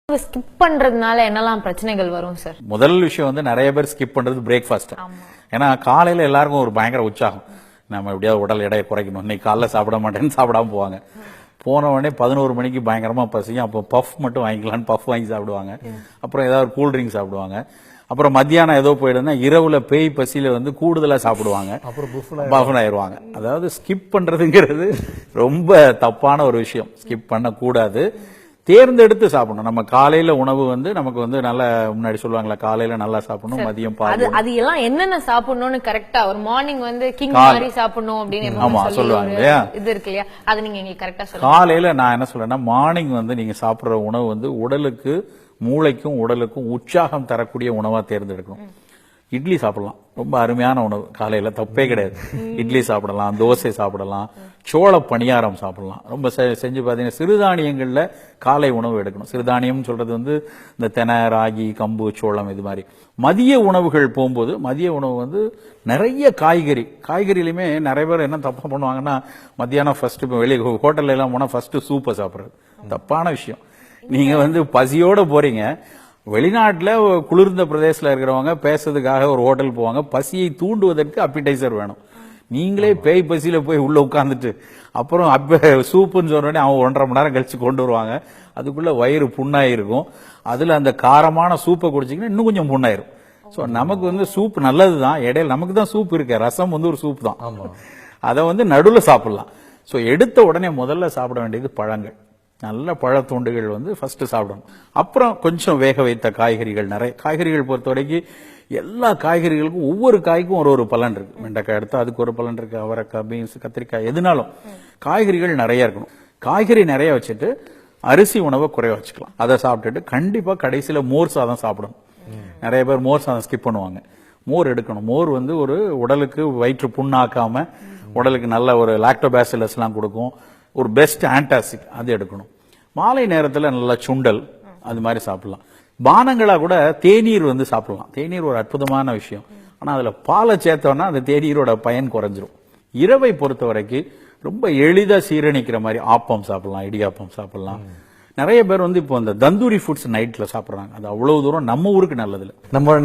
Skip பண்றதுனால என்னெல்லாம் பிரச்சனைகள் வரும் சார்? முதல் விஷயம் வந்து நிறைய பேர் ஸ்கிப் பண்றது பிரேக்ஃபாஸ்ட். ஏன்னா காலையில எல்லாருக்கும் ஒரு பயங்கர உற்சாகம், நம்ம எப்படியாவது உடல் எடையை குறைக்கணும், இன்னைக்கு காலைல சாப்பிட மாட்டேன்னு சாப்பிடாம போவாங்க. போன உடனே 11 மணிக்கு பயங்கரமா பசியும், அப்போ பஃப் மட்டும் வாங்கிக்கலான்னு பஃப் வாங்கி சாப்பிடுவாங்க. அப்புறம் ஏதாவது கூல் ட்ரிங்க் சாப்பிடுவாங்க. அப்புறம் மத்தியானம் ஏதோ போயிடுதுன்னா இரவுல பேய் பசியில வந்து கூடுதலா சாப்பிடுவாங்க, பஃபன் ஆயிடுவாங்க. அதாவது ஸ்கிப் பண்றதுங்கிறது ரொம்ப தப்பான ஒரு விஷயம். ஸ்கிப் பண்ணக்கூடாது, தேர்ந்தெடுத்து சாப்பிடணும். நம்ம காலையில உணவு வந்து நமக்கு வந்து நல்ல, முன்னாடி சொல்லுவாங்களா காலையில நல்லா சாப்பிடணும், மதியம் அது எல்லாம் என்னென்ன சாப்பிடணும்னு கரெக்டா ஒரு மார்னிங் வந்து கிங் மாதிரி சாப்பிடணும் அப்படின்னு சொல்லுவாங்க இல்லையா, இது இருக்கு இல்லையா, அது நீங்க எங்களுக்கு கரெக்டா சொல்லுங்க. காலையில நான் என்ன சொல்றேன்னா, மார்னிங் வந்து நீங்க சாப்பிடுற உணவு வந்து உடலுக்கு, மூளைக்கும் உடலுக்கும் உற்சாகம் தரக்கூடிய உணவா தேர்ந்தெடுக்கணும். இட்லி சாப்பிடலாம், ரொம்ப அருமையான உணவு, காலையில தப்பே கிடையாது. இட்லி சாப்பிடலாம், தோசை சாப்பிடலாம், சோள பணியாரம் சாப்பிடலாம். ரொம்ப செஞ்சு பாத்தீங்கன்னா சிறுதானியங்கள்ல காலை உணவு எடுக்கணும். சிறுதானியம் சொல்றது வந்து இந்த தெனை, ராகி, கம்பு, சோளம், இது மாதிரி. மதிய உணவுகள் போகும்போது மதிய உணவு வந்து நிறைய காய்கறியிலுமே நிறைய பேர் என்ன தப்பா பண்ணுவாங்கன்னா, மத்தியானம் ஃபர்ஸ்ட் வெளியே ஹோட்டல்ல எல்லாம் போனா ஃபர்ஸ்ட் சூப்பை சாப்பிடுறது தப்பான விஷயம். நீங்க வந்து பசியோட போறீங்க, வெளிநாட்டுல குளிர்ந்த பிரதேசத்துல இருக்கிறவங்க பேசுறதுக்காக ஒரு ஹோட்டல் போவாங்க, பசியை தூண்டுவதற்கு அப்பிடைசர் வேணும். நீங்களே பேய் பசியில போய் உள்ள உட்கார்ந்துட்டு அப்புறம் சூப்புன்னு சொன்னோடனே அவங்க 1.5 மணி நேரம் கழிச்சு கொண்டு வருவாங்க. அதுக்குள்ள வயிறு புண்ணாயிருக்கும். அதுல அந்த காரமான சூப்பை குடிச்சிங்கன்னா இன்னும் கொஞ்சம் புண்ணாயிரும். ஸோ நமக்கு வந்து சூப் நல்லதுதான், இடையில நமக்கு தான் சூப் இருக்கு, ரசம் வந்து ஒரு சூப் தான், அதை வந்து நடுவுல சாப்பிடலாம். ஸோ எடுத்த உடனே முதல்ல சாப்பிட வேண்டியது பழங்கள், நல்ல பழத்தூண்டுகள் வந்து ஃபர்ஸ்ட் சாப்பிடணும். அப்புறம் கொஞ்சம் வேக வைத்த காய்கறிகள், நிறைய காய்கறிகள் பொறுத்த வரைக்கும் எல்லா காய்கறிகளுக்கும் ஒவ்வொரு காய்க்கும் ஒரு பலன் இருக்கு. வெண்டைக்காய் எடுத்தா அதுக்கு ஒரு பலன் இருக்கு, அவரைக்காய், பீன்ஸ், கத்திரிக்காய், எதுனாலும் காய்கறிகள் நிறைய இருக்கணும். காய்கறி நிறைய வச்சுட்டு அரிசி உணவை குறைய வச்சுக்கலாம். அதை சாப்பிட்டுட்டு கண்டிப்பா கடைசியில மோர் சாதம் சாப்பிடணும். நிறைய பேர் மோர் சாதம் ஸ்கிப் பண்ணுவாங்க. மோர் எடுக்கணும். மோர் வந்து ஒரு உடலுக்கு வயிற்று புண்ணாக்காம உடலுக்கு நல்ல ஒரு லாக்டோபாசிலஸ் எல்லாம் கொடுக்கும், ஒரு பெஸ்ட் ஆன்டாசிட், அது எடுக்கணும். மாலை நேரத்தில் நல்லா சுண்டல் அது மாதிரி சாப்பிடலாம். பானங்களா கூட தேநீர் வந்து சாப்பிடலாம். தேநீர் ஒரு அற்புதமான விஷயம். ஆனா அதுல பாலை சேர்த்தோம்னா அந்த தேநீரோட பயன் குறைஞ்சிரும். இரவை பொறுத்த வரைக்கும் ரொம்ப எளிதா சீரணிக்கிற மாதிரி ஆப்பம் சாப்பிடலாம், இடியாப்பம் சாப்பிடலாம். நிறைய பேர் வந்து இப்போ இந்த தந்தூரி ஃபுட்ஸ் நைட்ல சாப்பிடுறாங்க. அது அவ்வளவு தூரம் நம்ம ஊருக்கு நல்லது இல்லை. நம்ம